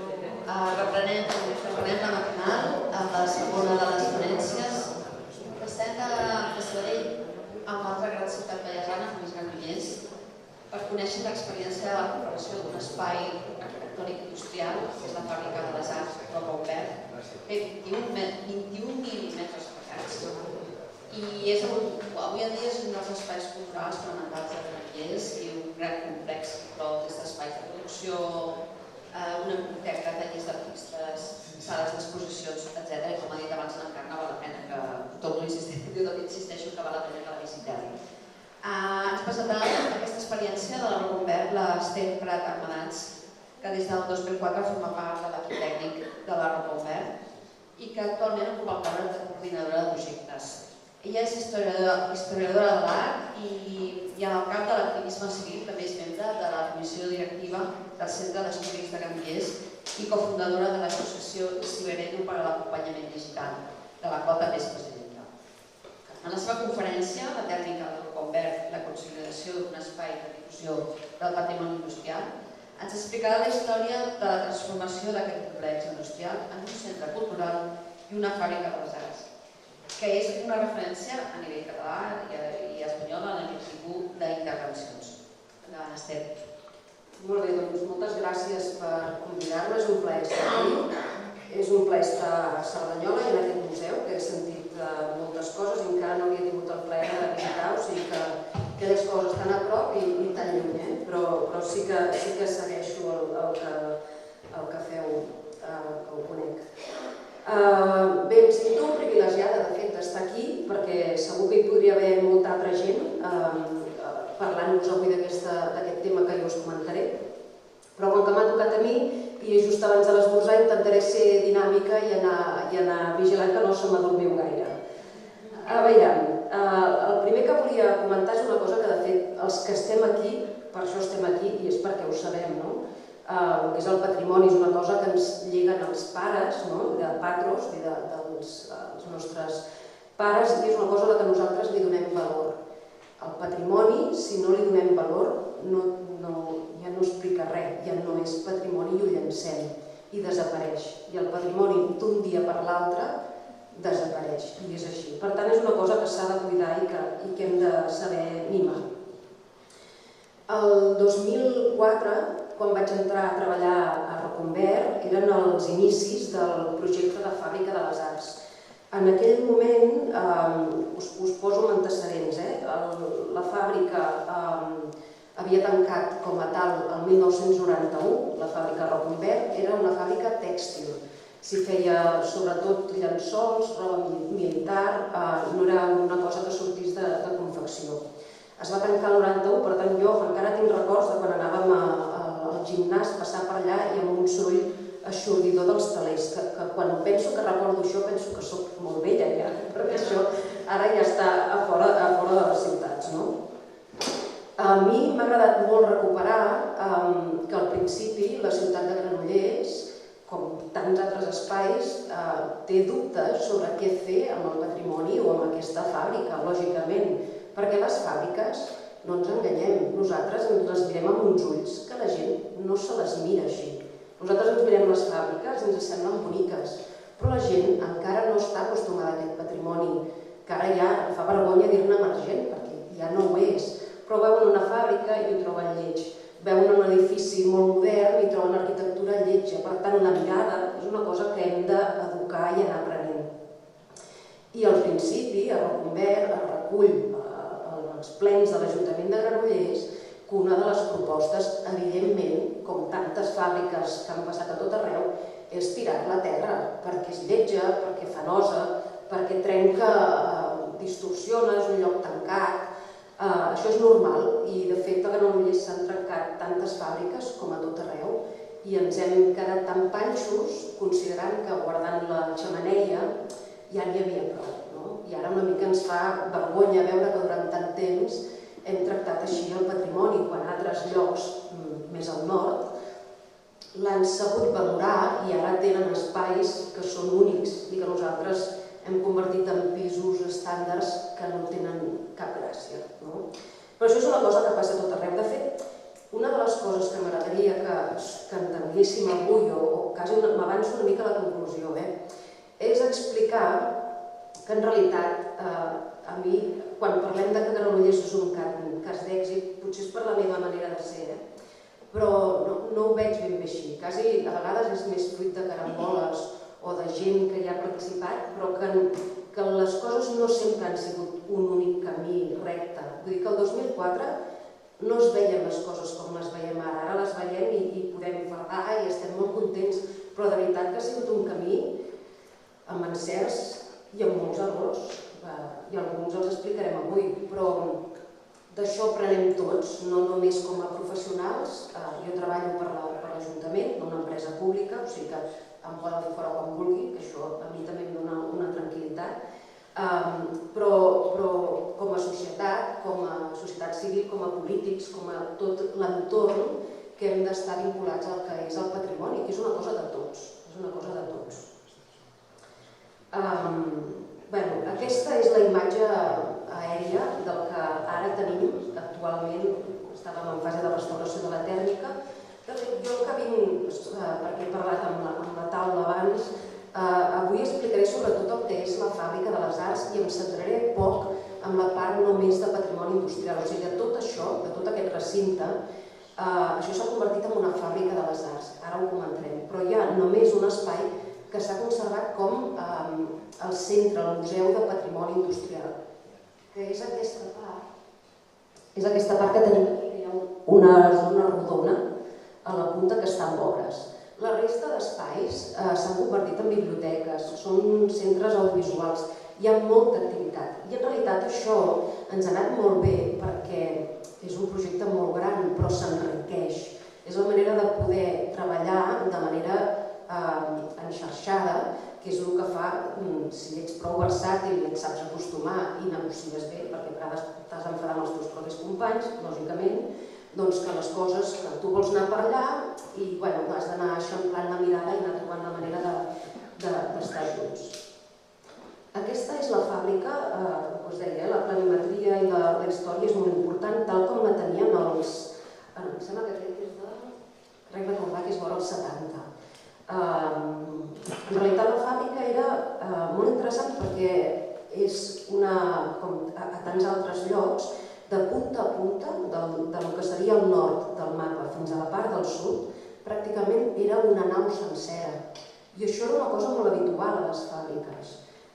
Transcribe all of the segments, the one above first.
Reprenem la matinal amb la segona de les ponències. Estem a Sabadell, amb l'altra gran ciutat ballesana, com és Granollers, per conèixer l'experiència de la preparació d'un espai arquitectònic industrial, que és la Fàbrica de les Arts Roca Obert, que té 21.000 metres quadrats. I avui en dia és un dels espais culturals fonamentals de Granollers i un gran complex que inclou des d'espais de producció, una biblioteca, tallers d'artistes, sales d'exposicions, etc. I com ha dit abans l'Encarna, val la pena que torno a insistir, jo també insisteixo que val la pena que la visiteu. Ens presentarà aquesta experiència de la Roca Obert l'Ester Prat Armadats, que des del 2004 forma part de l'equip tècnic de la Roca Obert i que actualment ocupa el càrrec de coordinadora de projectes. Ella és historiadora de l'art i en el camp de l'activisme civil també és membre de la comissió directiva del Centre d'Estudis de Granollers i cofundadora de l'associació Ciberedu per a l'acompanyament digital, de la qual també és presidenta. En la seva conferència, la tècnica de Roca Obert, la consolidació d'un espai de difusió del patrimoni industrial, ens explicarà la història de la transformació d'aquest complex industrial en un centre cultural i una fàbrica de les arts, que és una referència a nivell català i espanyol en aquest tipus d'intervencions. Esther. Molt bé, doncs moltes gràcies per convidar-me, és un plaer estar aquí. És un plaer estar a Cerdanyola i en aquest museu, que he sentit moltes coses i encara no havia tingut el plaer de visitar, o sigui que aquelles coses estan a prop i tan lluny, però sí que segueixo el que feu, que ho conec. Bé, em sento privilegiada de fet d'estar aquí perquè segur que hi podria haver molta altra gent parlant-nos avui d'aquest tema que jo us comentaré, però com que m'ha tocat a mi i just abans de l'esmorzar intentaré ser dinàmica i anar vigilant que no se m'adormiu gaire. A veure, el primer que volia comentar és una cosa que de fet els que estem aquí, per això estem aquí i és perquè ho sabem, no? El que és el patrimoni és una cosa que ens lliguen els pares, de patros, dels nostres pares, i és una cosa a la que nosaltres li donem valor. El patrimoni, si no li donem valor, ja no explica res, ja no és patrimoni i ho llancem i desapareix. I el patrimoni d'un dia per l'altre desapareix i és així. Per tant, és una cosa que s'ha de cuidar i que hem de saber mimar. El 2004, quan vaig entrar a treballar a Roca Obert, eren els inicis del projecte de Fàbrica de les Arts. En aquell moment, us poso amb antecedents, la fàbrica havia tancat com a tal el 1991, la fàbrica Roca Obert era una fàbrica tèxtil. S'hi feia sobretot llençols, roba militar, no era una cosa que sortís de confecció. Es va tancar el 91, per tant jo encara tinc records de quan anàvem al gimnàs, passar per allà i amb un soroll aixordidor dels telers, que quan penso que recordo això penso que soc molt vella ja, perquè això ara ja està a fora de les ciutats. A mi m'ha agradat molt recuperar que al principi la ciutat de Granollers, com tants altres espais, té dubtes sobre què fer amb el patrimoni o amb aquesta fàbrica, lògicament, perquè les fàbriques, no ens enganyem, nosaltres ens les mirem amb uns ulls que la gent no se les mira així. Nosaltres ens mirem les fàbriques i ens semblen boniques, però la gent encara no està acostumada a aquest patrimoni, que ara ja fa vergonya dir-ne emergent, perquè ja no ho és, però veuen una fàbrica i ho troben lleig, veuen un edifici molt modern i troben arquitectura lletja, per tant una mirada és una cosa que hem d'educar i anar aprenent. I al principi, a Roca Obert es recull els plens de l'Ajuntament de Granollers que una de les propostes, evidentment, com tantes fàbriques que han passat a tot arreu, és tirar-la a terra, perquè és lletja, perquè fa nosa, perquè trenca, distorsiona, és un lloc tancat. Això és normal i, de fet, a Granollers s'han trencat tantes fàbriques com a tot arreu i ens hem quedat tan panxos considerant que guardant la xemeneia ja n'hi havia prou. I ara una mica ens fa vergonya veure que durant tant temps hem tractat així el patrimoni, quan altres llocs més al nord l'han sabut valorar i ara tenen espais que són únics i que nosaltres hem convertit en pisos estàndards que no tenen cap gràcia. Però això és una cosa que passa a tot arreu. De fet, una de les coses que m'agradaria que entenguéssim avui o que quasi m'avanço una mica a la conclusió, és explicar que en realitat a mi, quan parlem de que Granollers és un cas d'èxit, potser és per la meva manera de ser, però no ho veig ben bé així. Quasi a vegades és més fruit de caramboles o de gent que hi ha participat, però que les coses no sempre han sigut un únic camí recte. Vull dir que el 2004 no es veien les coses com les veiem ara. Ara les veiem i podem parlar i estem molt contents, però de veritat que ha sigut un camí amb encerts i amb molts errors, i alguns els explicarem avui, però d'això aprenem tots, no només com a professionals. Jo treballo per l'Ajuntament, d'una empresa pública, o sigui que em poden fer fora quan vulgui, que això a mi també em dona una tranquil·litat, però com a societat, com a societat civil, com a polítics, com a tot l'entorn, que hem d'estar vinculats al que és el patrimoni, que és una cosa de tots, és una cosa de tots. Aquesta és la imatge aèria del que ara tenim actualment. Estàvem en fase de restauració de la tèrmica. Jo que vinc, perquè he parlat amb la taula abans, avui explicaré sobretot el que és la fàbrica de les arts i em centraré poc en la part només de patrimoni industrial. O sigui, de tot això, de tot aquest recinte, això s'ha convertit en una fàbrica de les arts. Ara ho comentarem. Però hi ha només un espai que s'ha conservat com el centre, el Museu de Patrimoni Industrial, que és aquesta part. És aquesta part que tenim aquí, que hi ha una zona rodona a la punta que està en obres. La resta d'espais s'han convertit en biblioteques, són centres audiovisuals, hi ha molta activitat. I en realitat això ens ha anat molt bé perquè és un projecte molt gran, però s'enriqueix. És la manera de poder treballar de manera enxarxada, que és el que fa, si ets prou versàtil i et saps acostumar i negocies bé, perquè a vegades t'has d'enfadar amb els teus propis companys, lògicament, doncs que les coses que tu vols anar per allà i has d'anar eixamplant la mirada i anar trobant la manera d'estar junts. Aquesta és la fàbrica, us deia, la planimetria i la història és molt important, tal com la tenien els... Em sembla que aquest és de... Crec recordar que és vora els 70. En realitat la fàbrica era molt interessant perquè és una, com a tants altres llocs, de punta a punta, del que seria el nord del mapa fins a la part del sud, pràcticament era una nau sencera. I això era una cosa molt habitual a les fàbriques.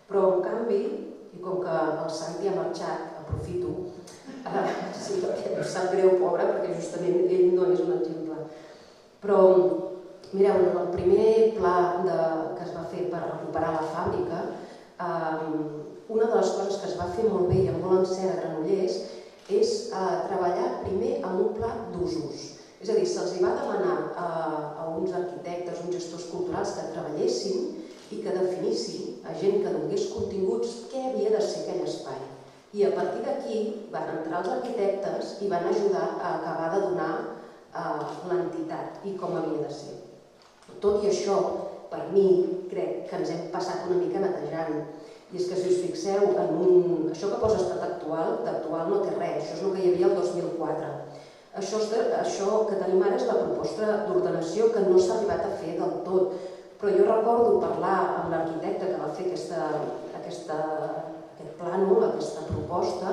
Però en canvi, i com que el Santi ha marxat, aprofito, sí, perquè em sap greu, pobre, perquè justament ell no és un exemple. Però mireu, en el primer pla que es va fer per recuperar la fàbrica, una de les coses que es va fer molt bé i amb molt encert a Granollers és treballar primer amb un pla d'usos. És a dir, se'ls va demanar a uns arquitectes, uns gestors culturals que treballessin i que definissin a gent que donés continguts què havia de ser aquell espai. I a partir d'aquí van entrar els arquitectes i van ajudar a acabar de donar l'entitat i com havia de ser. Tot i això, per mi, crec que ens hem passat una mica netejant. I és que si us fixeu en això que posa estat actual, d'actual no té res, això és el que hi havia el 2004. Això que tenim ara és la proposta d'ordenació que no s'ha arribat a fer del tot. Però jo recordo parlar amb l'arquitecte que va fer aquest plànol, aquesta proposta,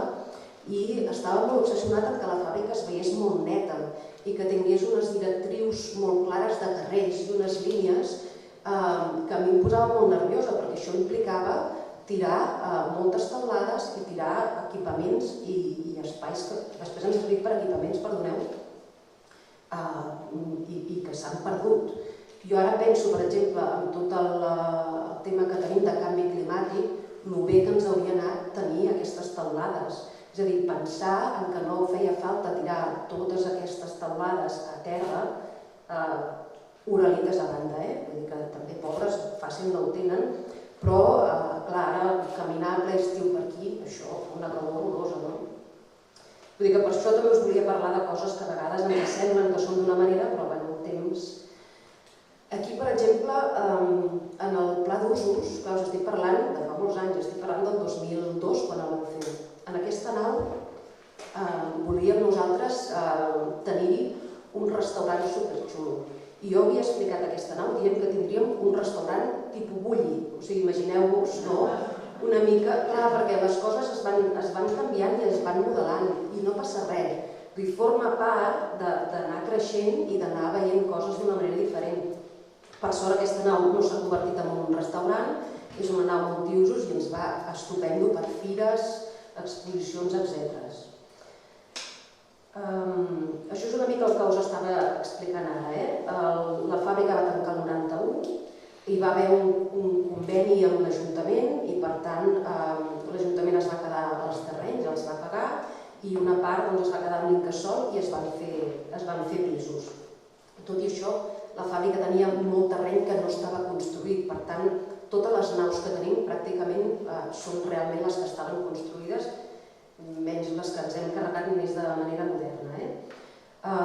i estava molt obsessionat en que la fàbrica es veiés molt neta i que tingués unes directrius molt clares de carrers i unes línies que a mi em posava molt nerviosa perquè això implicava tirar moltes taulades i tirar equipaments i espais que després han servit per equipaments, perdoneu, i que s'han perdut. Jo ara penso, per exemple, en tot el tema que tenim de canvi climàtic, el bé que ens hauria anat tenir aquestes taulades. És a dir, pensar en que no feia falta tirar totes aquestes taulades a terra, oralites a banda, vull dir que també pobres fàcil no ho tenen, però, clar, ara caminar ple estiu per aquí, això, una calor horrorosa, no? Vull dir que per això també us volia parlar de coses que a vegades ens semblen que són d'una manera, però, bueno, el temps... Aquí, per exemple, en el pla d'usos, clar, us estic parlant de fa molts anys, estic parlant del 2002, quan el vam fer. En aquesta nau volíem nosaltres tenir-hi un restaurant superxulo. I jo havia explicat aquesta nau dient que tindria un restaurant tipus bulli, o sigui, imagineu-vos, no? Una mica, clar, perquè les coses es van canviant i es van modelant i no passa res. Vull dir, forma part d'anar creixent i d'anar veient coses d'una manera diferent. Per sort aquesta nau no s'ha convertit en un restaurant, és una nau multiusos i ens va estupendo per fires, exposicions, etc. Això és una mica el que us estava explicant ara. La fàbrica va tancar el 91, hi va haver un conveni amb l'Ajuntament i per tant l'Ajuntament es va quedar als terrenys, els va pagar i una part es va quedar en l'Incasòl i es van fer pisos. Tot i això, la fàbrica tenia molt terreny que no estava construït, per tant, totes les naus que tenim pràcticament són realment les que estaven construïdes, menys les que ens hem carregat més de manera moderna.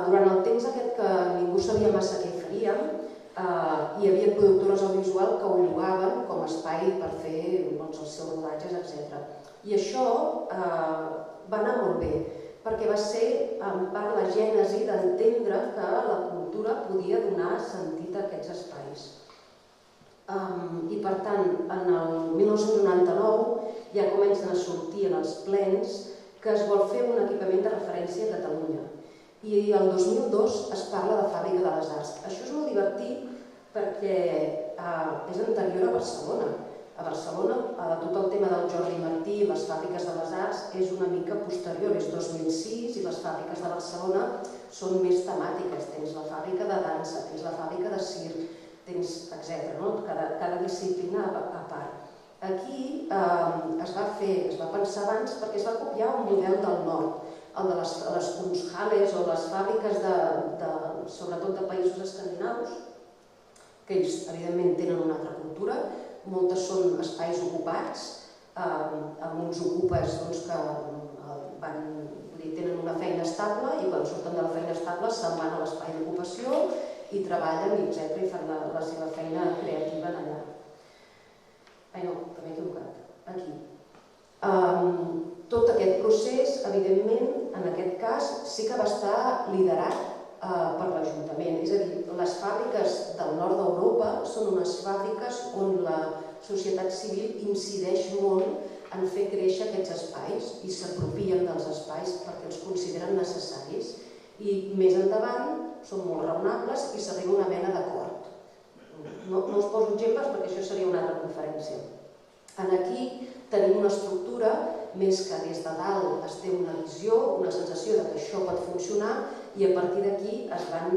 Durant el temps aquest que ningú sabia massa què faríem, hi havia productores audiovisuals que ho llogaven com a espai per fer els seus rodatges, etc. I això va anar molt bé, perquè va ser en part la gènesi d'entendre que la cultura podia donar sentit a aquests espais. I per tant, en el 1999 ja comencen a sortir en els plens que es vol fer un equipament de referència a Catalunya. I el 2002 es parla de Fàbrica de les Arts. Això és molt divertit perquè és anterior a Barcelona. A Barcelona, tot el tema del Jordi Martí i les fàbriques de les arts és una mica posterior, és 2006 i les fàbriques de Barcelona són més temàtiques. Tens la fàbrica de dansa, tens la fàbrica de circ, tens etc. Cada disciplina a part. Aquí es va pensar abans perquè es va copiar un model del nord, el de les Kunsthalles o les fàbriques sobretot de països escandinaus, que ells evidentment tenen una altra cultura, moltes són espais ocupats, amb uns ocupes que tenen una feina estable i quan surten de la feina estable se'n van a l'espai d'ocupació i treballen, etc. i fan la seva feina creativa allà. Ai no, que m'he equivocat, aquí. Tot aquest procés, evidentment, en aquest cas, sí que va estar liderat per l'Ajuntament. És a dir, les fàbriques del nord d'Europa són unes fàbriques on la societat civil incideix molt en fer créixer aquests espais i s'apropien dels espais perquè els consideren necessaris. I més endavant són molt raonables i s'arriba a una mena d'acord. No us poso exemples perquè això seria una altra conferència. Aquí tenim una estructura més que des de dalt es té una visió, una sensació que això pot funcionar i a partir d'aquí es van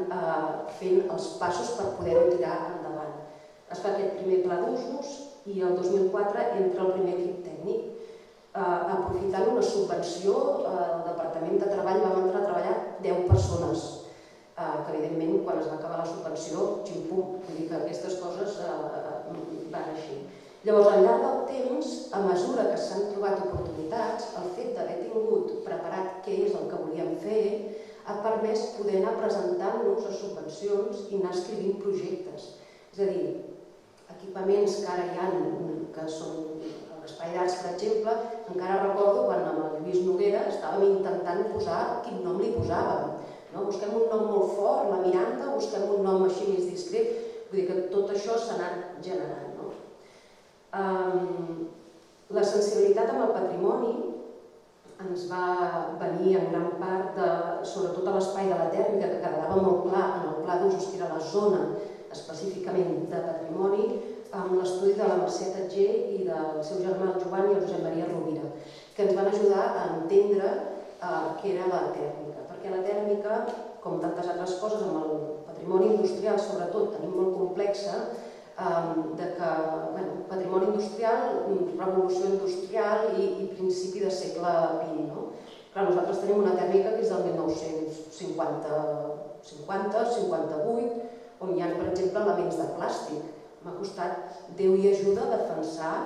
fent els passos per poder-ho tirar endavant. Es fa aquest primer pla d'usos i el 2004 entra el primer equip tècnic. Aprofitant una subvenció, el Departament de Treball vam entrar a treballar 10 persones, que evidentment quan es va acabar la subvenció, xim-pum, vull dir que aquestes coses van així. Llavors, al llarg del temps, a mesura que s'han trobat oportunitats, el fet d'haver tingut preparat què és el que volíem fer ha permès poder anar presentant-nos a subvencions i anar escrivint projectes. És a dir, equipaments que ara hi ha, que són l'Espai d'Arts, per exemple, encara recordo quan amb el Lluís Noguera estàvem intentant posar quin nom li posàvem. Busquem un nom molt fort, la Miranda, busquem un nom així més discret, vull dir que tot això s'ha anat generant. La sensibilitat amb el patrimoni ens va venir en gran part, sobretot a l'espai de la tèrmica, que quedava molt clar en el pla d'usos, que era la zona específicament de patrimoni, amb l'estudi de la Mercè Tatger i del seu germà el Joan i el Josep Maria Rovira, que ens van ajudar a entendre què era la tèrmica. Perquè la tèrmica, com tantes altres coses, amb el patrimoni industrial sobretot, tenim molt complexa, de que patrimoni industrial, revolució industrial i principi de segle XX. Però nosaltres tenim una tèrmica que és del 1950-58, on hi ha, per exemple, elements de plàstic. M'ha costat Déu i ajuda a defensar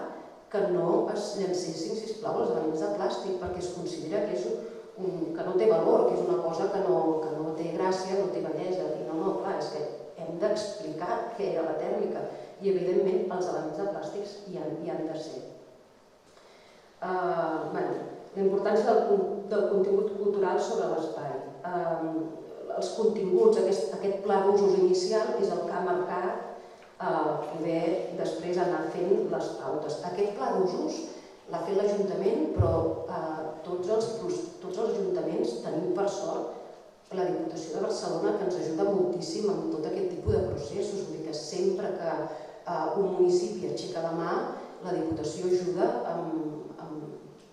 que no es llancessin, sisplau, els elements de plàstic, perquè es considera que no té valor, que és una cosa que no té gràcia, no té bellesa. I no, clar, és que hem d'explicar què era la tèrmica i, evidentment, els elements de plàstics hi han de ser. La importància del contingut cultural sobre l'espai. Els continguts, aquest pla d'usos inicial és el que ha marcat poder després anar fent les pautes. Aquest pla d'usos l'ha fet l'Ajuntament, però tots els ajuntaments tenim, per sort, la Diputació de Barcelona, que ens ajuda moltíssim en tot aquest tipus de processos. Vull dir que sempre que un municipi aixeca la mà, la Diputació ajuda,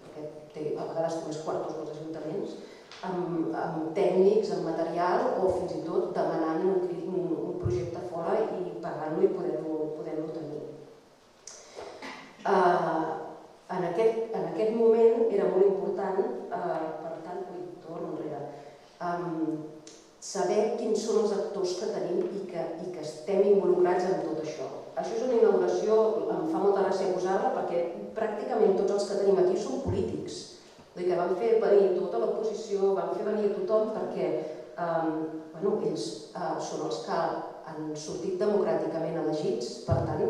perquè té a vegades més quartos que els ajuntaments, amb tècnics, amb material o fins i tot demanant un projecte fora i pagant-lo i poder-lo tenir. En aquest moment era molt important, per tant, torno enrere, saber quins són els actors que tenim i que estem involucrats en tot això. Això és una inauguració, em fa molta gràcia posar-la, perquè pràcticament tots els que tenim aquí són polítics. Vull dir que van fer venir tota l'oposició, van fer venir a tothom perquè ells són els que han sortit democràticament elegits, per tant,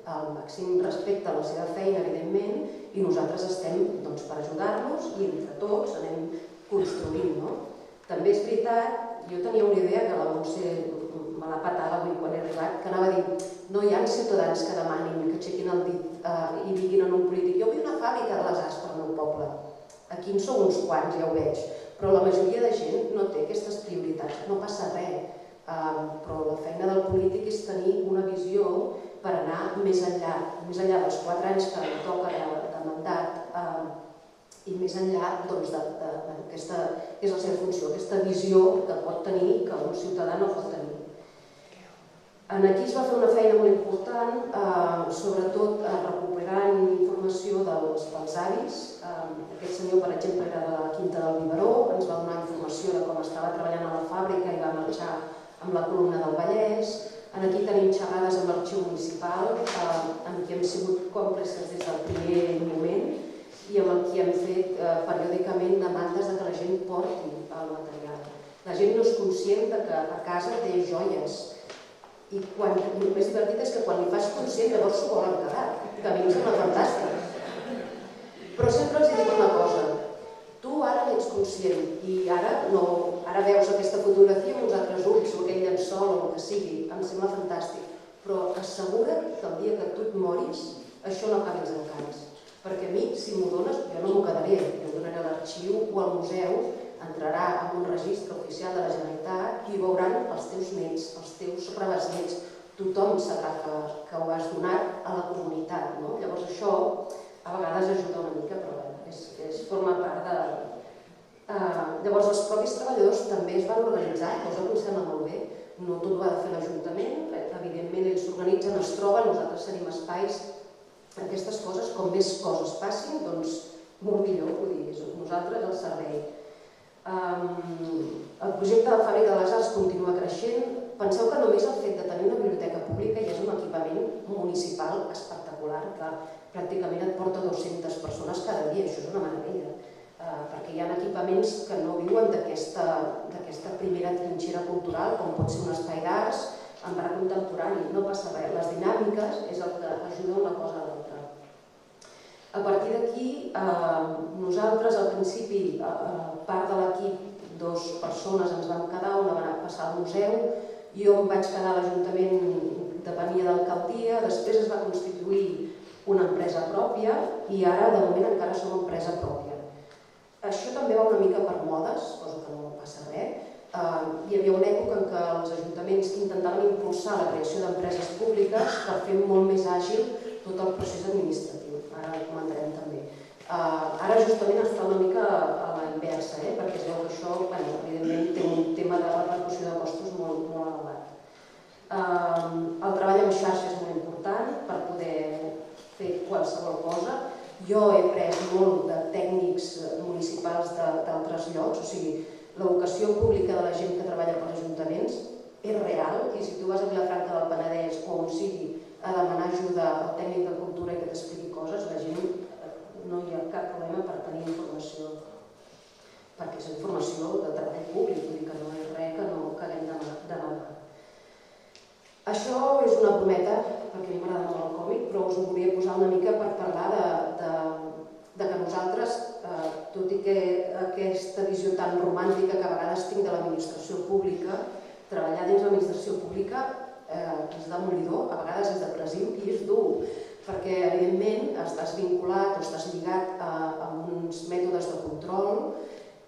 el màxim respecte a la seva feina, evidentment, i nosaltres estem per ajudar-los i entre tots anem construint. També és veritat, jo tenia una idea que la Montse me l'ha patat avui quan he arribat, que anava a dir no hi ha ciutadans que demanin, que aixequin el dit i diguin en un polític jo vull una fàbrica de les arts per al meu poble. Aquí en som uns quants, ja ho veig, però la majoria de gent no té aquestes prioritats, no passa res. Però la feina del polític és tenir una visió per anar més enllà dels 4 anys que li toca de mandat i més enllà d'aquesta que és la seva funció, aquesta visió que pot tenir, que un ciutadà no pot tenir. Aquí es va fer una feina molt important, sobretot recuperant informació dels avis. Aquest senyor, per exemple, era de la Quinta del Viveró, ens va donar informació de com estava treballant a la fàbrica i va marxar amb la columna del Vallès. Aquí tenim xerrades amb l'arxiu municipal, en què hem sigut còmplices des del primer moment i amb el que hem fet periòdicament demandes que la gent porti el material. La gent no és conscient que a casa té joies i el més divertit és que quan li fas conscient llavors s'ho volen quedar, que a mi em sembla fantàstic. Però sempre els dic una cosa, tu ara n'ets conscient i ara veus aquesta fotografia amb uns altres ulls o aquell llençol o el que sigui, em sembla fantàstic, però assegura't que el dia que tu et moris això no acabi els encants. Perquè a mi, si m'ho dones, jo no m'ho quedaré, jo ho donaré a l'arxiu o al museu, entrarà en un registre oficial de la Generalitat i ho veuran els teus nets, els teus rebesnets, tothom sabrà que ho has donat a la comunitat. Llavors això a vegades ajuda una mica, però forma part de... Llavors els propis treballadors també es van organitzar, cosa que em sembla molt bé, no tot ho ha de fer l'Ajuntament, evidentment ells s'organitzen, es troben, nosaltres tenim espais. Aquestes coses, com més coses passin, doncs molt millor, vull dir, nosaltres al servei. El projecte de Fàbrica de les Arts continua creixent. Penseu que només el fet de tenir una biblioteca pública ja és un equipament municipal espectacular, que pràcticament et porta 200 persones cada dia, això és una meravella, perquè hi ha equipaments que no viuen d'aquesta primera trinxera cultural, com pot ser un espai d'arts, en art contemporani, no passa res. Les dinàmiques és el que ajuda una cosa a l'altra. A partir d'aquí, nosaltres al principi, part de l'equip, 2 persones ens vam quedar, una va passar al museu, jo em vaig quedar a l'Ajuntament, depenia d'alcaldia, després es va constituir una empresa pròpia i ara, de moment, encara som empresa pròpia. Això també va una mica per modes, cosa que no passa res. Hi havia una època en què els ajuntaments intentaven impulsar la creació d'empreses públiques per fer molt més àgil tot el procés administratiu. Ara ho comentarem també. Ara justament està una mica a la inversa, perquè es veu que això, evidentment, té un tema de repercussió de costos molt elevat. El treball en xarxa és molt important per poder fer qualsevol cosa. Jo he pres molt de tècnics municipals d'altres llocs, o sigui, la vocació pública de la gent que treballa per ajuntaments és real i si tu vas a Vilafranca del Penedès o on sigui a demanar ajuda al tècnic de cultura i que t'expliqui coses, la gent no hi ha cap problema per tenir informació, perquè és informació de treball públic, vull dir que no és res que no haguem de demanar. Això és una brometa, perquè a mi m'agrada molt el còmic, però us ho volia posar una mica per parlar de que nosaltres, tot i que aquesta visió tan romàntica que a vegades tinc de l'administració pública, treballar dins l'administració pública és demolidor, a vegades és depressiu, perquè evidentment estàs vinculat o estàs lligat a uns mètodes de control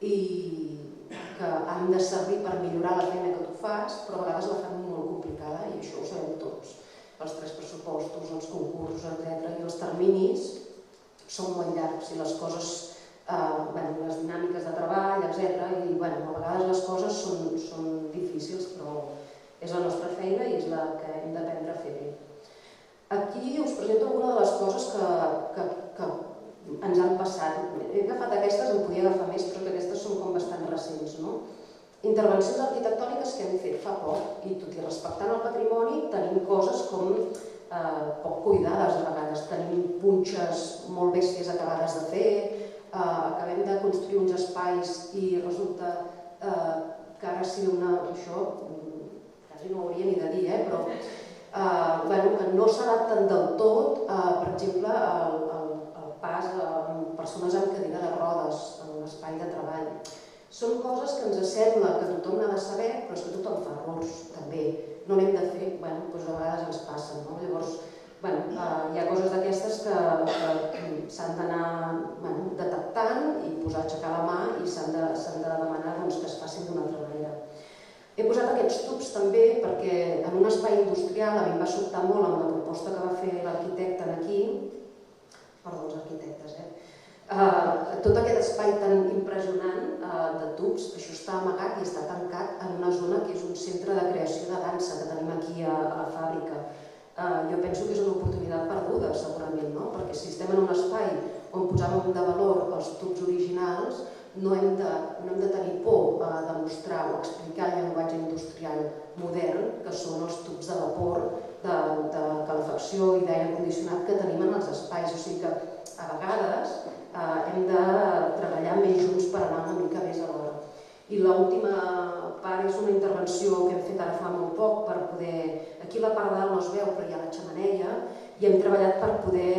i que han de servir per millorar la feina que tu fas, però a vegades la fan molt complicada i això ho sabem tots. Els 3 pressupostos, els concursos, etc. I els terminis són molt llargs i les coses, les dinàmiques de treball, etc. I a vegades les coses són difícils, però és la nostra feina i és la que hem d'aprendre a fer bé. Aquí us presento alguna de les coses que ens han passat. He agafat aquestes, en podia agafar més, però que aquestes són com bastant recents. Intervencions arquitectòniques que hem fet fa poc i tot i respectant el patrimoni tenim coses com poc cuidades a vegades. Tenim punxes molt bèsties acabades de fer, acabem de construir uns espais i resulta que ara sí això quasi no ho hauria ni de dir, però que no s'ha adaptat del tot, per exemple, el pas amb persones amb cadira de rodes en l'espai de treball. Són coses que ens sembla que tothom n'ha de saber, però és que tothom fa errors, també. No n'hem de fer, doncs a vegades ens passen. Llavors, hi ha coses d'aquestes que s'han d'anar detectant i posar a aixecar la mà i s'han de demanar que es facin d'una altra manera. He posat aquests tubs també perquè en un espai industrial a mi em va sobtar molt amb la proposta que va fer l'arquitecte aquí, perdó, els arquitectes, tot aquest espai tan impressionant de tubs, això està amagat i està tancat en una zona que és un centre de creació de dansa que tenim aquí a la fàbrica. Jo penso que és una oportunitat perduda, segurament, perquè si estem en un espai on posàvem de valor els tubs originals, no hem de tenir por de mostrar o explicar el llenguatge industrial modern, que són els tubs de vapor, de calefacció i d'aire condicionat que tenim en els espais. O sigui que a vegades hem de treballar més junts per anar una mica més a l'hora. I l'última part és una intervenció que hem fet ara fa molt poc per poder... Aquí la part de dalt no es veu, però hi ha la xemeneia i hem treballat per poder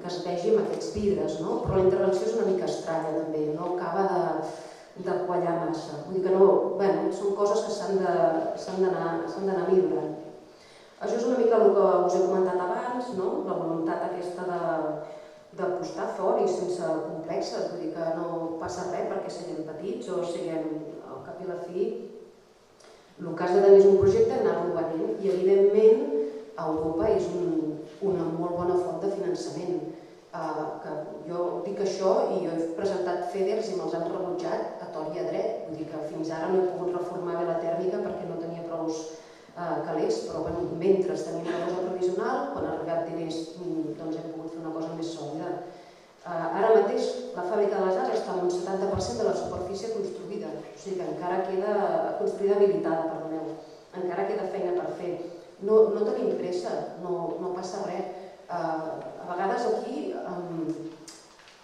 que es vegi amb aquests vidres, però la intervenció és una mica estranya també, no acaba de quallar massa. Vull dir que no... Són coses que s'han d'anar millorant. Això és una mica el que us he comentat abans, la voluntat aquesta d'apostar fort i sense complexes, vull dir que no passa res perquè siguem petits o siguem al cap i la fi. El que has de tenir és un projecte, anar-lo venent i evidentment Europa és una molt bona font de finançament. Jo dic això i jo he presentat FEDERs i me'ls han rebutjat a tort i a dret, vull dir que fins ara no he pogut reformar bé la tèrmica perquè no tenia prou calés, però mentre tenim una cosa provisional, quan ha arribat diners doncs hem pogut fer una cosa més sòlida. Ara mateix la fàbrica de les Arts està en un 70% de la superfície construïda, o sigui que encara queda construïda habilitada, perdoneu, encara queda feina per fer. No tenim pressa, no passa res. A vegades aquí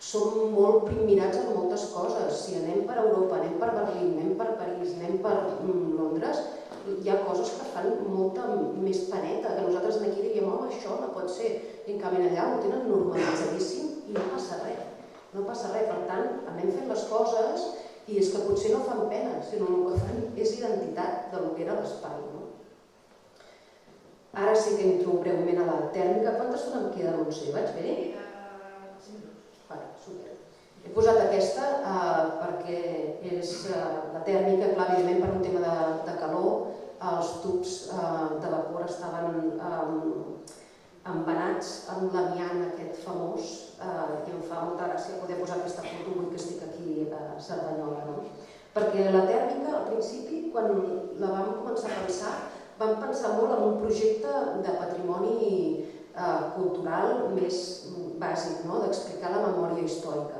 som molt primmirats en moltes coses. Si anem per Europa, anem per Berlín, anem per París, anem per Londres, hi ha coses que fan molta més paneta, que nosaltres aquí diríem, home, això no pot ser. I en canvi allà ho tenen normalitzadíssim i no passa res. No passa res, per tant, anem fent les coses i és que potser no fan pena, sinó el que fan és identitat del que era l'espai. Ara sí que entro breument a la tèrmica. Quanta estona em queda, Montse? Vaig bé? 5 minuts. Super. He posat aquesta perquè és la tèrmica, clar, evidentment per un tema de calor, els tubs de vapor estaven embenats amb l'amiant aquest famós i em fa molta gràcia poder posar aquesta foto avui que estic aquí a Cerdanyola. Perquè la tèrmica, al principi, quan la vam començar a pensar, vam pensar molt en un projecte de patrimoni cultural més bàsic, d'explicar la memòria històrica.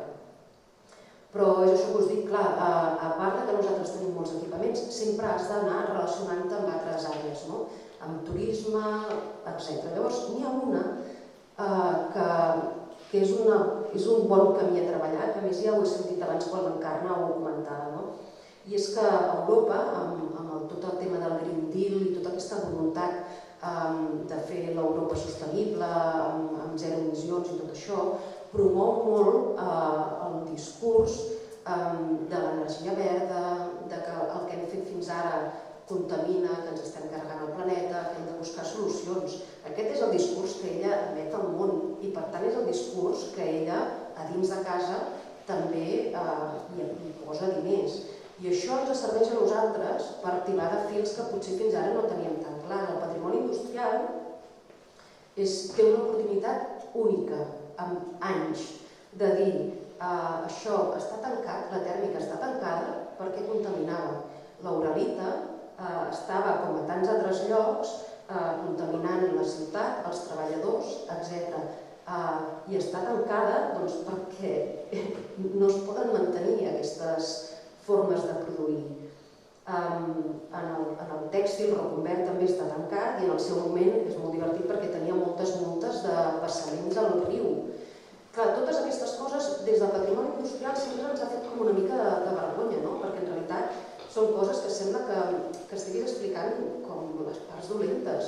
Però és això que us dic, clar, a part que nosaltres tenim molts equipaments, sempre has d'anar relacionant-te amb altres àrees, amb turisme, etc. Llavors, n'hi ha una que és un bon camí a treballar, que a més ja ho he sentit abans quan l'Encarna ho comentava, i és que Europa, amb tot el tema del Green Deal i tota aquesta voluntat de fer l'Europa sostenible, amb zero emissions i tot això, promou molt el discurs de l'energia verda, que el que hem fet fins ara contamina, que ens estem carregant el planeta, que hem de buscar solucions. Aquest és el discurs que ella emet al món i per tant és el discurs que ella a dins de casa també hi posa diners. I això ens serveix a nosaltres per activar de fils que potser fins ara no teníem tan clar. El patrimoni industrial té una oportunitat única, amb anys, de dir això està tancat, la tèrmica està tancada perquè contaminava. L'Uralita estava, com a tants altres llocs, contaminant la ciutat, els treballadors, etc. I està tancada perquè no es poden mantenir aquestes formes de produir. En el tèxtil, Rocumber també està tancat i en el seu moment és molt divertit perquè tenia moltes multes de passaments al riu. Clar, totes aquestes coses, des del patrimoni industrial, sempre ens ha fet com una mica de vergonya, no? Perquè en realitat són coses que sembla que estiguis explicant com les parts dolentes,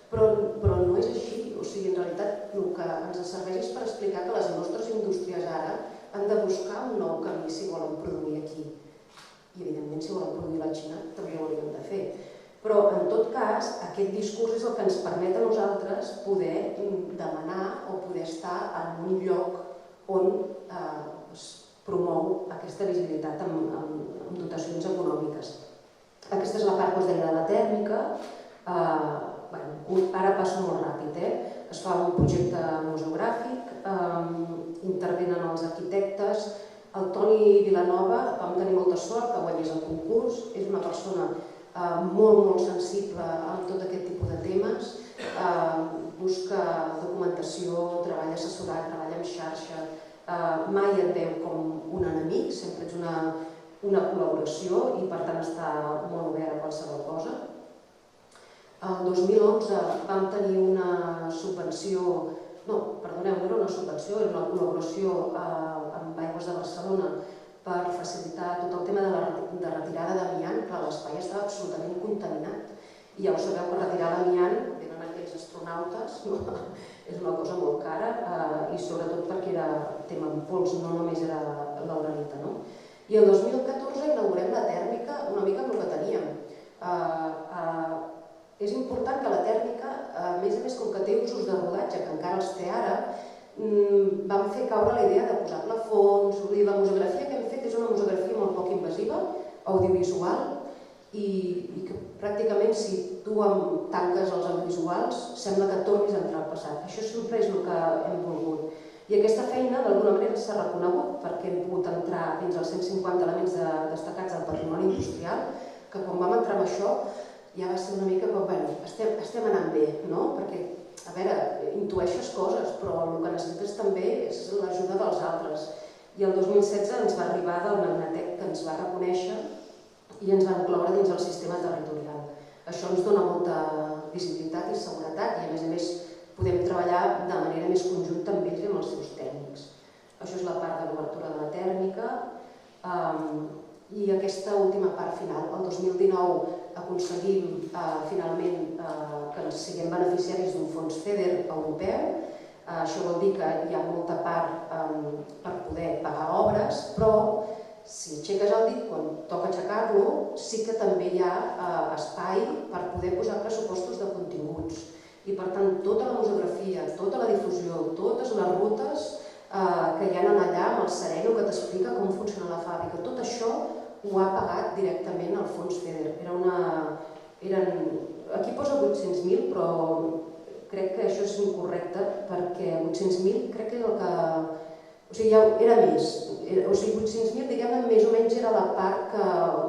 però no és així. O sigui, en realitat el que ens serveix és per explicar que les nostres indústries ara han de buscar un nou camí si volen produir aquí. I evidentment si volen produir a la Xina també ho haurien de fer. Però en tot cas aquest discurs és el que ens permet a nosaltres poder demanar o poder estar en un lloc on es promou aquesta visibilitat amb dotacions econòmiques. Aquesta és la part que us deia de la tèrmica. Ara passo molt ràpid. Es fa un projecte museogràfic, intervenen els arquitectes. El Toni Vilanova, vam tenir molta sort que guanyés el concurs, és una persona molt sensible amb tot aquest tipus de temes, busca documentació, treballa assessorat, treballa en xarxa, mai et veu com un enemic, sempre ets una col·laboració i per tant està molt obert a qualsevol cosa. El 2011 vam tenir una subvenció, no era una subvenció, era una col·laboració amb Aigües de Barcelona per facilitar tot el tema de retirada d'amiant. Clar, l'espai estava absolutament contaminat i ja ho sabeu que retirar l'amiant, venen aquells astronautes, és una cosa molt cara i sobretot perquè era tema amb pols, no només era l'Uralita. I el 2014 inaugurem la tèrmica una mica amb el que teníem. És important que la tèrmica, a més, com que té usos de rodatge, que encara els té ara, vam fer caure la idea de posar plafons. La museografia que hem fet és una museografia molt poc invasiva, audiovisual, i que pràcticament si tu tanques els audiovisuals sembla que tornis a entrar al passat. Això sempre és el que hem volgut. I aquesta feina d'alguna manera s'ha reconegut perquè hem pogut entrar dins els 150 elements destacats del patrimoni industrial, que quan vam entrar amb això ja va ser una mica com, estem anant bé, no? Perquè, a veure, intueixes coses, però el que necessites també és l'ajuda dels altres. I el 2016 ens va arribar del Magnetec, que ens va reconèixer i ens va incloure dins el sistema territorial. Això ens dona molta visibilitat i seguretat i, a més, podem treballar de manera més conjunta amb ells i amb els seus tècnics. Això és la part de l'obertura de la tèrmica. I aquesta última part final, el 2019 aconseguim finalment que ens siguem beneficiaris d'un fons FEDER europeu. Això vol dir que hi ha molta part per poder pagar obres, però si aixeques el dit quan toca aixecar-lo, sí que també hi ha espai per poder posar pressupostos de continguts. I per tant, tota la museografia, tota la difusió, totes les rutes que hi ha allà amb el Sereno que t'explica com funciona la fàbrica, tot això ho ha pagat directament el fons FEDER. Aquí posa 800.000, però crec que això és incorrecte perquè 800.000 crec que és el que... O sigui, era més. O sigui, 800.000, diguem-ne, més o menys era la part que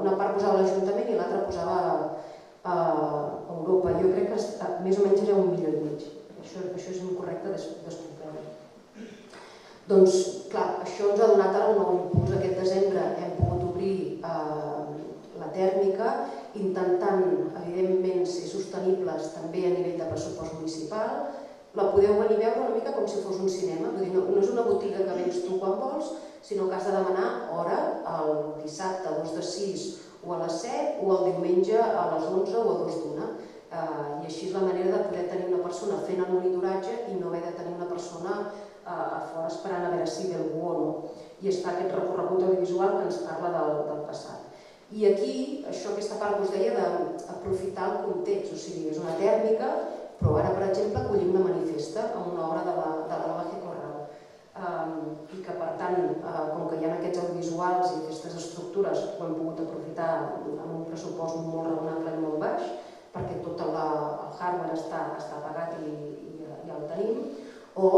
una part posava l'Ajuntament i l'altra posava a Europa. Jo crec que més o menys era 1,5 milions. Això és incorrecte, desculpeu. Doncs, clar, això ens ha donat ara un nou impuls. Aquest desembre hem pogut obrir la tèrmica, intentant, evidentment, ser sostenibles també a nivell de pressupost municipal. La podeu venir a veure una mica com si fos un cinema. Vull dir, no és una botiga que vens tu quan vols, sinó que has de demanar hora el dissabte a 2 de 6 o a les 7 o el diumenge a les 11 o a 2 d'una. I així és la manera de poder tenir una persona fent el monitoratge i no haver de tenir una persona a fora esperant a veure si ve algú o no. I es fa aquest recorregut audiovisual que ens parla del passat. I aquí, aquesta part que us deia d'aprofitar el context, o sigui, és una tèrmica, però ara, per exemple, acollim la Manifesta, exemples ho hem pogut aprofitar amb un pressupost molt raonable i molt baix, perquè tot el hardware està pagat i ja el tenim, o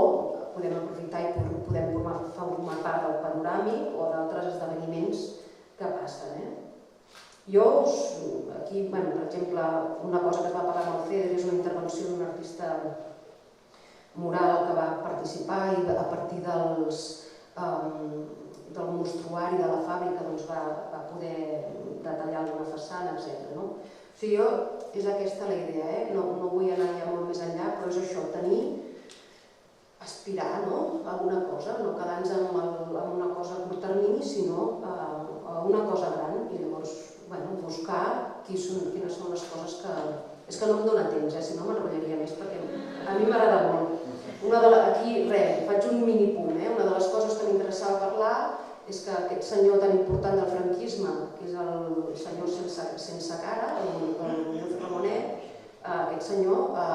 podem aprofitar i podem formar part del panoràmic o d'altres esdeveniments que passen. Jo aquí, per exemple, una cosa que es va pagar amb el FEDER és una intervenció d'un artista mural que va participar i a partir del mostruari de la fàbrica va poder detallar alguna façana, etc. O sigui, és aquesta la idea, no vull anar ja molt més enllà, però és això, aspirar a alguna cosa, no quedar-nos amb una cosa a curt termini, sinó a una cosa gran i llavors buscar quines són les coses que... És que no em dóna temps, si no m'enrotllaria més, perquè a mi m'agrada molt. Aquí, faig un mini punt. Una de les coses que m'interessava parlar és que aquest senyor tan important del franquisme, que és el senyor sense cara, el Muñoz Ramonet, aquest senyor va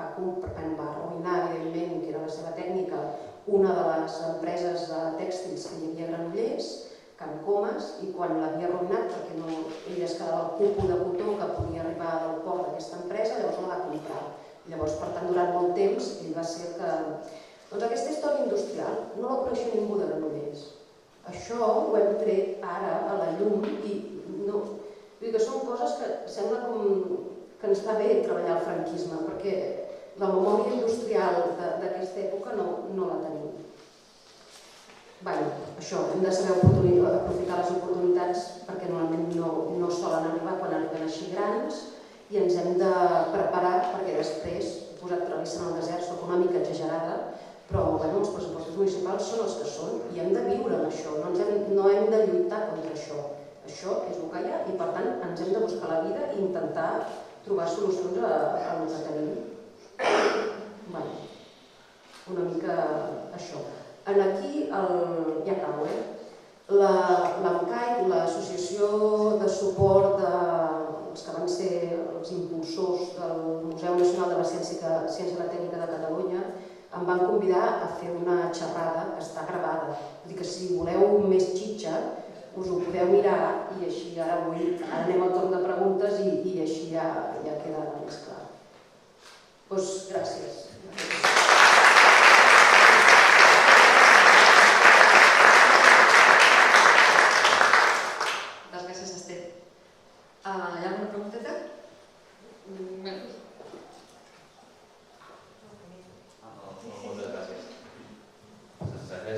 arruïnar, evidentment, que era la seva tècnica, una de les empreses tèxtils que hi havia a Granollers, Can Comas, i quan l'havia arruïnat, perquè ell es quedava el cupo de cotó que podia arribar del port d'aquesta empresa, llavors la va comprar. Llavors, per tant, durant molt temps, ell va ser el que... Doncs aquesta història industrial no la coneixia ningú de Granollers. Això ho hem tret ara a la llum i no... Vull dir que són coses que sembla que ens fa bé treballar el franquisme, perquè la memòria industrial d'aquesta època no la tenim. Això, hem de saber aprofitar les oportunitats perquè normalment no solen arribar quan arriben així grans i ens hem de preparar perquè després, posat travessa en el desert, soc una mica exagerada, però els pressupostos municipals són els que són i hem de viure amb això, no hem de lluitar contra això. Això és el que hi ha i per tant ens hem de buscar la vida i intentar trobar solucions al que tenim. Una mica això. Aquí, ja acabo, l'AMCAIC, l'Associació de Suport dels que van ser els impulsors del Museu Nacional de la Ciència i la Tècnica de Catalunya, em van convidar a fer una xerrada que està gravada. Vull dir que si voleu més xitxa, us ho podeu mirar i així ara anem al torn de preguntes i així ja queda més clar. Doncs gràcies. Hi ha alguna pregunteta? Moltes gràcies.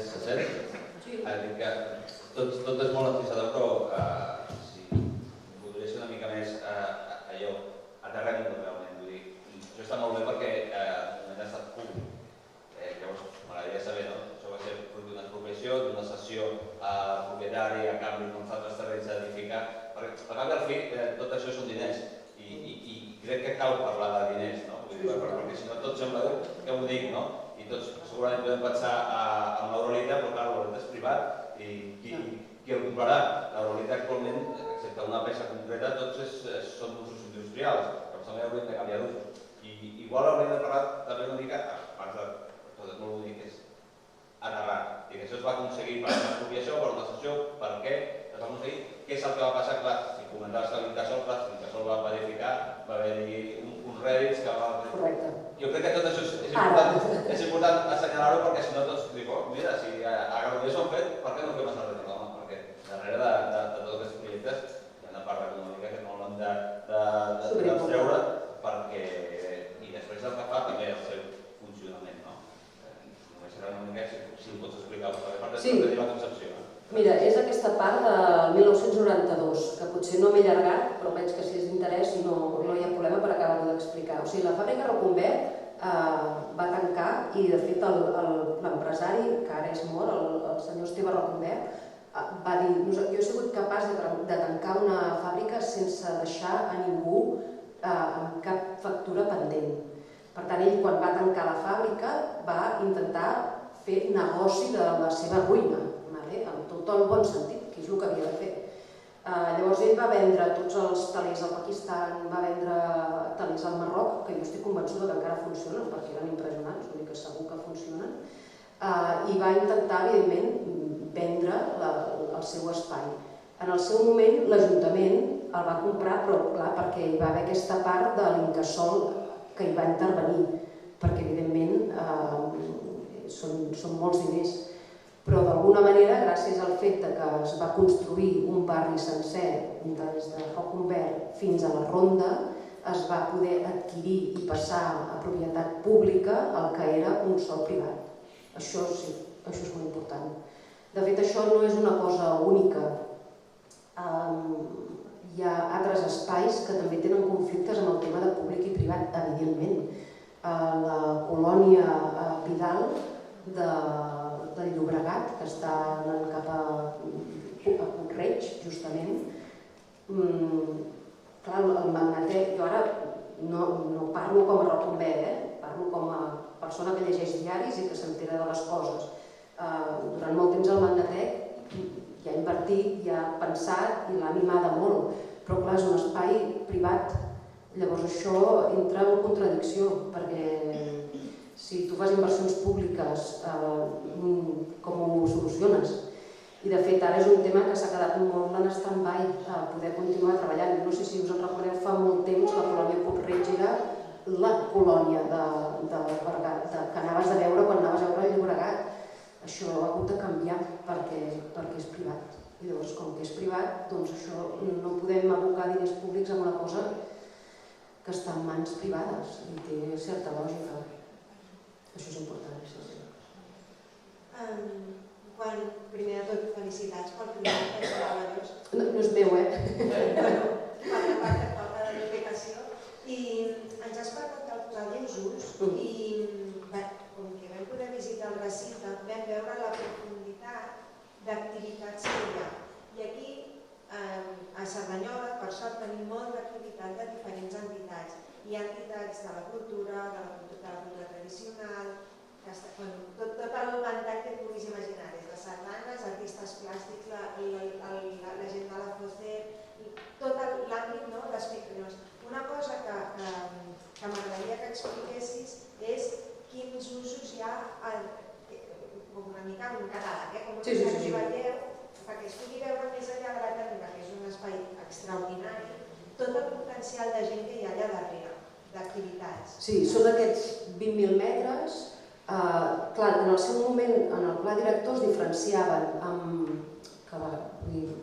Se sent? Ha dit que tot és molt enfisador, però si podria ser una mica més allò, aterrem realment. Vull dir, això està molt bé perquè no ha estat públic. Llavors, m'agradaria saber, això va ser fruit d'una expropiació, d'una cessió propietària a canvi d'uns altres terrenys a edificar. Perquè al cap i al fi tot això són diners i crec que cal parlar de diners, perquè si no tot sembla que ho dic, i tots segurament podem pensar en l'Eurolita, però clar, l'Eurolita és privat i qui el comprarà? L'Eurolita actualment, excepte una peça concreta, tots són d'usos industrials, però també hauríem de canviar d'usos. I igual hauríem de parlar també una mica, a part de tot és molt bonic, és aterrar. I que això es va aconseguir per una expropiació, per una cessió, per què es va aconseguir, què és el que va passar, clar, si comentaves que l'Incasol, clar, si l'Incasol va verificar, va haver-hi uns rèdits que va... Correcte. Jo crec que tot això és important assenyalar-ho perquè si no tots dic, mira, si a Granollers ho han fet, per què no fem a Ràdio? Perquè darrere de tots aquests projectes hi ha una part econòmica que no l'hem de treure perquè... I després el que fa també el seu funcionament, no? Només serà una mica si ho pots explicar, perquè part de la teva concepció. Mira, és aquesta part del 1992, que potser no m'he allargat, però veig que si és d'interès no hi ha problema per acabar-ho d'explicar. O sigui, la fàbrica Roconvert va tancar i, de fet, l'empresari, que ara és mort, el senyor Esteve Roconvert, va dir: jo he sigut capaç de tancar una fàbrica sense deixar a ningú amb cap factura pendent. Per tant, ell, quan va tancar la fàbrica, va intentar fer negoci de la seva ruïna, amb tot el bon sentit, que és el que havia de fer. Llavors ell va vendre tots els telers al Pakistan, va vendre telers al Marroc, que jo estic convençuda que encara funcionen, perquè eren impressionants, vull dir que segur que funcionen, i va intentar, evidentment, vendre el seu espai. En el seu moment l'Ajuntament el va comprar, però clar, perquè hi va haver aquesta part de l'Incasòl que hi va intervenir, perquè evidentment són molts diners. Però d'alguna manera, gràcies al fet que es va construir un barri sencer des de Roquembert fins a la Ronda, es va poder adquirir i passar a propietat pública el que era un sòl privat. Això sí, això és molt important. De fet, això no és una cosa única. Hi ha altres espais que també tenen conflictes amb el tema de públic i privat, evidentment. La colònia Vidal del Llobregat, que està anant cap a Puig-reig, justament. Clar, el Magnetec, jo ara no parlo com a Roquembert, parlo com a persona que llegeix diaris i que s'entera de les coses. Durant molt temps el Magnetec hi ha invertit, hi ha pensat i l'ha animada molt, però clar, és un espai privat. Llavors això entra en contradicció, perquè si tu fas inversions públiques, com ho soluciones? I de fet ara és un tema que s'ha quedat molt en stand-by, poder continuar treballant. No sé si us en recordeu, fa molt temps la colònia Puig-reig era la colònia que anaves a veure quan anaves a veure el Llobregat. Això ha hagut de canviar perquè és privat. I llavors, com que és privat, doncs això no podem abocar diners públics en una cosa que està en mans privades i té certa lògica. Això és important. Primer de tot, felicitats pel projecte de treballadors. No és meu, Per la part que toca de l'edificació. I ens has parlat del pla d'usos i com que vam poder visitar el recinte vam veure la profunditat d'activitats que hi ha. I aquí a Cerdanyola, per sort, tenim molta activitat de diferents entitats. Hi ha entitats de la cultura, de la cultura tradicional, tot el ventall que et puguis imaginar, des de sardanes, artistes plàstics, la gent de la FOCER, tot l'àmbit d'espectadors. Una cosa que m'agradaria que expliquessis és quins usos hi ha, com una mica un catàleg, com us veieu, perquè es pugui veure més enllà de la tècnica, que és un espai extraordinari, tot el potencial de gent que hi ha allà darrere, d'activitats. Sí, són aquests 20.000 metres. Clar, en el seu moment, en el pla director es diferenciaven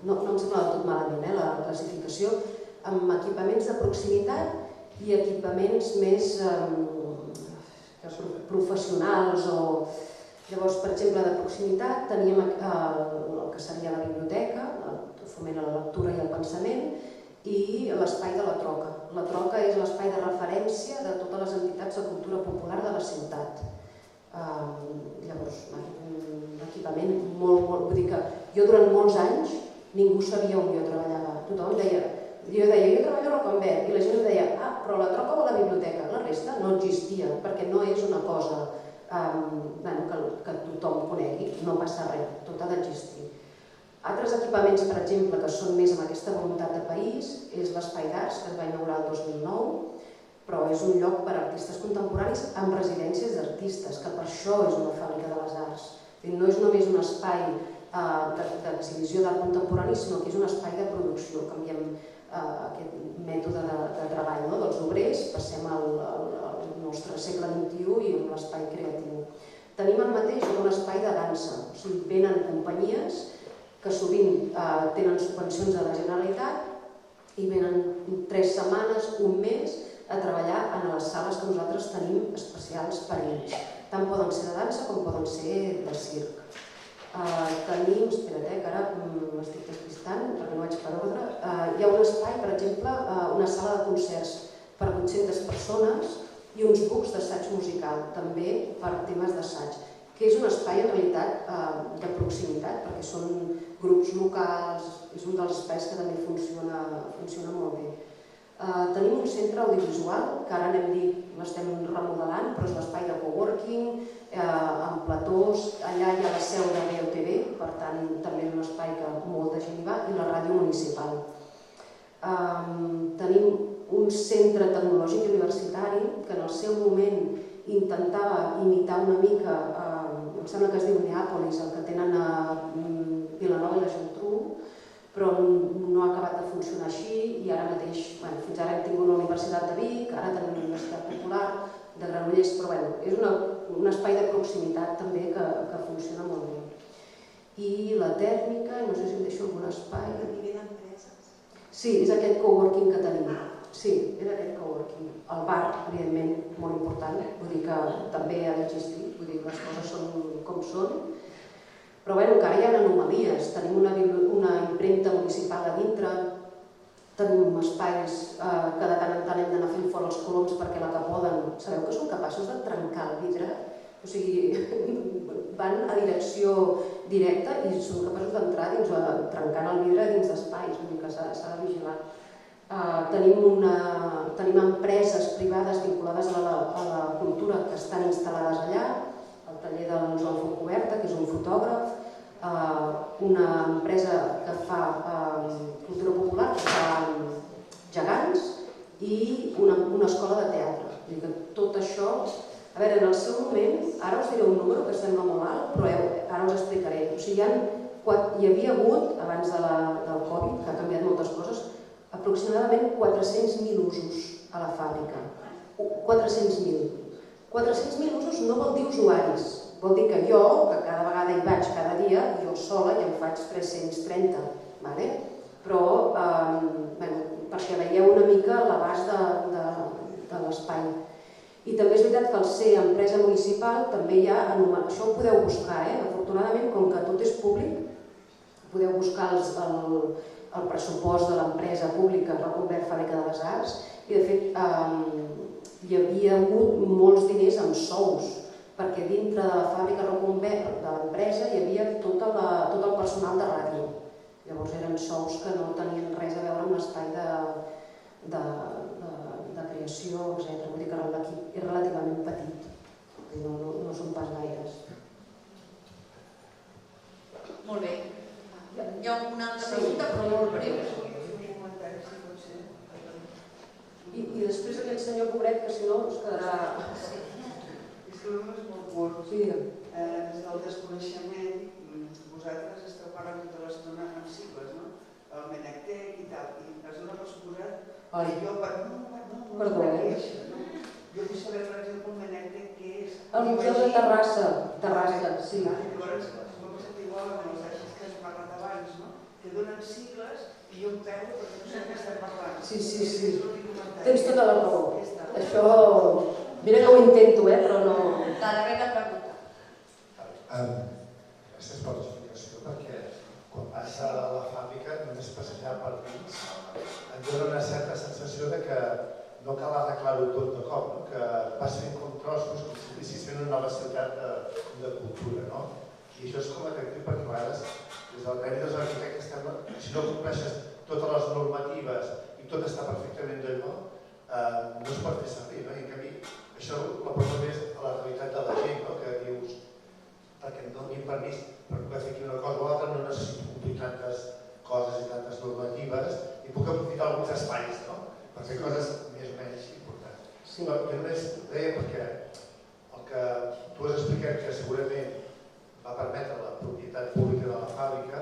no em sembla del tot malament la classificació, amb equipaments de proximitat i equipaments més professionals. Llavors, per exemple, de proximitat teníem el que seria la biblioteca, el foment a la lectura i el pensament, i l'espai de la Troca. La Troca és l'espai de referència de totes les entitats de cultura popular de la ciutat. Llavors, un equipament molt... Vull dir que jo durant molts anys ningú sabia on jo treballava. Tothom deia, jo treballo a Roquembert, i la gent deia, però la Troca o la biblioteca? La resta no existia, perquè no és una cosa que tothom conegui, no passa res, tot ha d'existir. Altres equipaments, per exemple, que són més amb aquesta voluntat de país, és l'Espai d'Arts, que es va inaugurar el 2009, però és un lloc per a artistes contemporanis amb residències d'artistes, que per això és una fàbrica de les arts. No és només un espai d'exhibició d'art contemporani, sinó que és un espai de producció. Canviem aquest mètode de treball dels obrers, passem al nostre segle XXI i un espai creatiu. Tenim el mateix un espai de dansa, o sigui, venen companyies que sovint tenen subvencions de la Generalitat i venen 3 setmanes, un mes, a treballar en les sales que nosaltres tenim especials per a ells. Tant poden ser de dansa com poden ser de circ. Tenim, espera't, que ara m'estic despistant perquè no vaig per ordre, hi ha un espai, per exemple, una sala de concerts per a 800 persones i uns bucs d'assaig musical, també per temes d'assaig, que és un espai en realitat de proximitat, perquè són grups locals, és un dels espais que també funciona molt bé. Tenim un centre audiovisual, que ara n'hem dit, l'estem remodelant, però és l'espai de coworking, amb platós, allà hi ha la seu de BOTV, per tant també és un espai que molta gent hi va, i la ràdio municipal. Tenim un centre tecnològic universitari que en el seu moment intentava imitar una mica, em sembla que es diu Neàpolis, el que tenen a Vilanova i la Geltrú, però no ha acabat de funcionar així i ara mateix, fins ara hem tingut la Universitat de Vic, ara tenim la Universitat Popular de Granollers, però és un espai de proximitat també que funciona molt bé. I la tèrmica, no sé si em deixo algun espai. A nivell d'empreses? Sí, és aquest coworking que tenim. Sí, és aquest coworking. El bar, evidentment, molt important, vull dir que també ha d'existir, vull dir que les coses són com són. Però encara hi ha anomalies, tenim una impremta municipal a dintre, tenim espais que de tant en tant hem d'anar fent fora els coloms perquè la que poden, sabeu que són capaços de trencar el vidre? O sigui, van a direcció directa i són capaços d'entrar trencant el vidre dins d'espais, vull dir que s'ha de vigilar. Tenim empreses privades vinculades a la cultura que estan instal·lades allà, el taller del Joan Fontcoberta, que és un fotògraf, una empresa que fa cultura popular, que fa gegants, i una escola de teatre. Vull dir que tot això, a veure, en el seu moment, ara us diré un número que sembla molt alt, però ara us explicaré. O sigui, hi havia hagut, abans del Covid, que ha canviat moltes coses, aproximadament 400.000 usos a la fàbrica. 400.000. 400.000 usos no vol dir usuaris, vol dir que jo, que cada vegada hi vaig cada dia, jo sola ja en faig 330, però perquè veieu una mica l'abast de l'espai. I també és veritat que al ser empresa municipal també hi ha, això ho podeu buscar, afortunadament, com que tot és públic, podeu buscar el pressupost de l'empresa pública Reconvert Fàbrica de les Arts i de fet hi havia hagut molts diners en sous perquè dintre de la fàbrica Reconvert de l'empresa hi havia tot el personal de ràdio. Llavors eren sous que no tenien res a veure amb l'espai de creació, etc. Vull dir que l'equip és relativament petit, no són pas gaires. Molt bé. Hi ha una altra pregunta, però molt breu. I després aquest senyor pobret, que si no es quedarà... És que el meu és molt curt. Sí, Des del desconeixement, vosaltres esteu parlant tota l'estona amb sigles, no? El Menectec i tal, i es dona per suposat que jo perdó, jo vull saber, per exemple, el Menectec què és. El Museu de Terrassa, sí. Llavors, m'ha passat igual amb els aixes que has parlat abans, no? Que donen sigles i jo em perdo perquè no sé què estem parlant. Sí. Tens tota la raó. Això... Mira que ho intento, però no... La darrera pregunta. Gràcies per l'explicació, perquè quan passa a la fàbrica, només passejar per dins, em dona una certa sensació de que no cal arreglar-ho tot de cop, que vas fent com trossos, com si estiguessis fent una nova ciutat de cultura. I això és com atractiu perquè a vegades, des del gremi dels arquitectes, si no compleixes totes les normatives i tot està perfectament d'allò, no es pot fer servir. I en canvi, això l'apropa més a la realitat de la gent, que dius, perquè no tinc permís per poder fer aquí una cosa o l'altra, no necessito complir tantes coses i tantes normatives i puc aprofitar alguns espais per fer coses més o menys importants. Jo només ho deia perquè el que tu has explicat que segurament va permetre la propietat pública de la fàbrica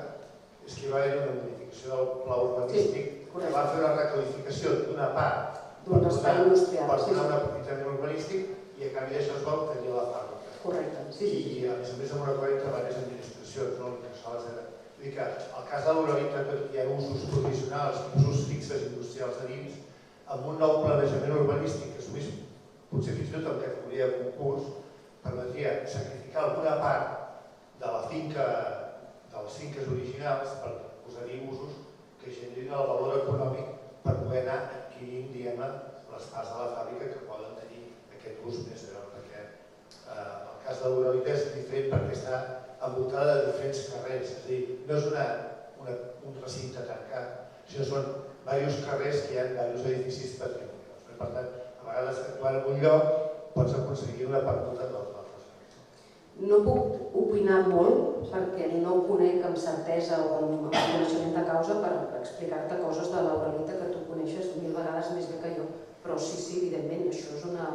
és que hi va haver una modificació del pla urbanístic que va fer una recalificació d'una part d'un espai industrial. Per donar una propietat urbanístic i a canvi d'això es va obtenir la fàbrica. Correcte, sí. I a més amb una cosa entre diverses administracions, no? Vull dir que el cas de l'Uralita, tot hi ha usos provisionals, usos fixes industrials de dins, amb un nou planejament urbanístic que assumís potser fins i tot en categoria de concurs, permetria sacrificar alguna part de la finca, de les finques originals per posar-hi usos que generin el valor econòmic per poder anar adquirint, diguem-ne, les parts de la fàbrica que poden tenir aquest ús més gran, perquè el cas de l'Uralita és diferent perquè està envoltada de diferents carrers, és a dir, no és un recinte tancat, sinó són diversos carrers que hi ha diversos edificis patrimonials. Per tant, a vegades actuant en un lloc pots aconseguir una permuta dels altres. No puc opinar molt perquè no ho conec amb certesa o amb coneixement de causa per explicar-te coses de l'Uralita que tu coneixes 1000 vegades més bé que jo, però sí, evidentment, això és una...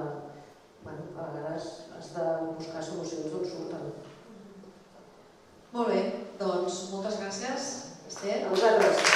A vegades has de buscar solucions d'on surten. Molt bé, doncs moltes gràcies. Esther? A vosaltres.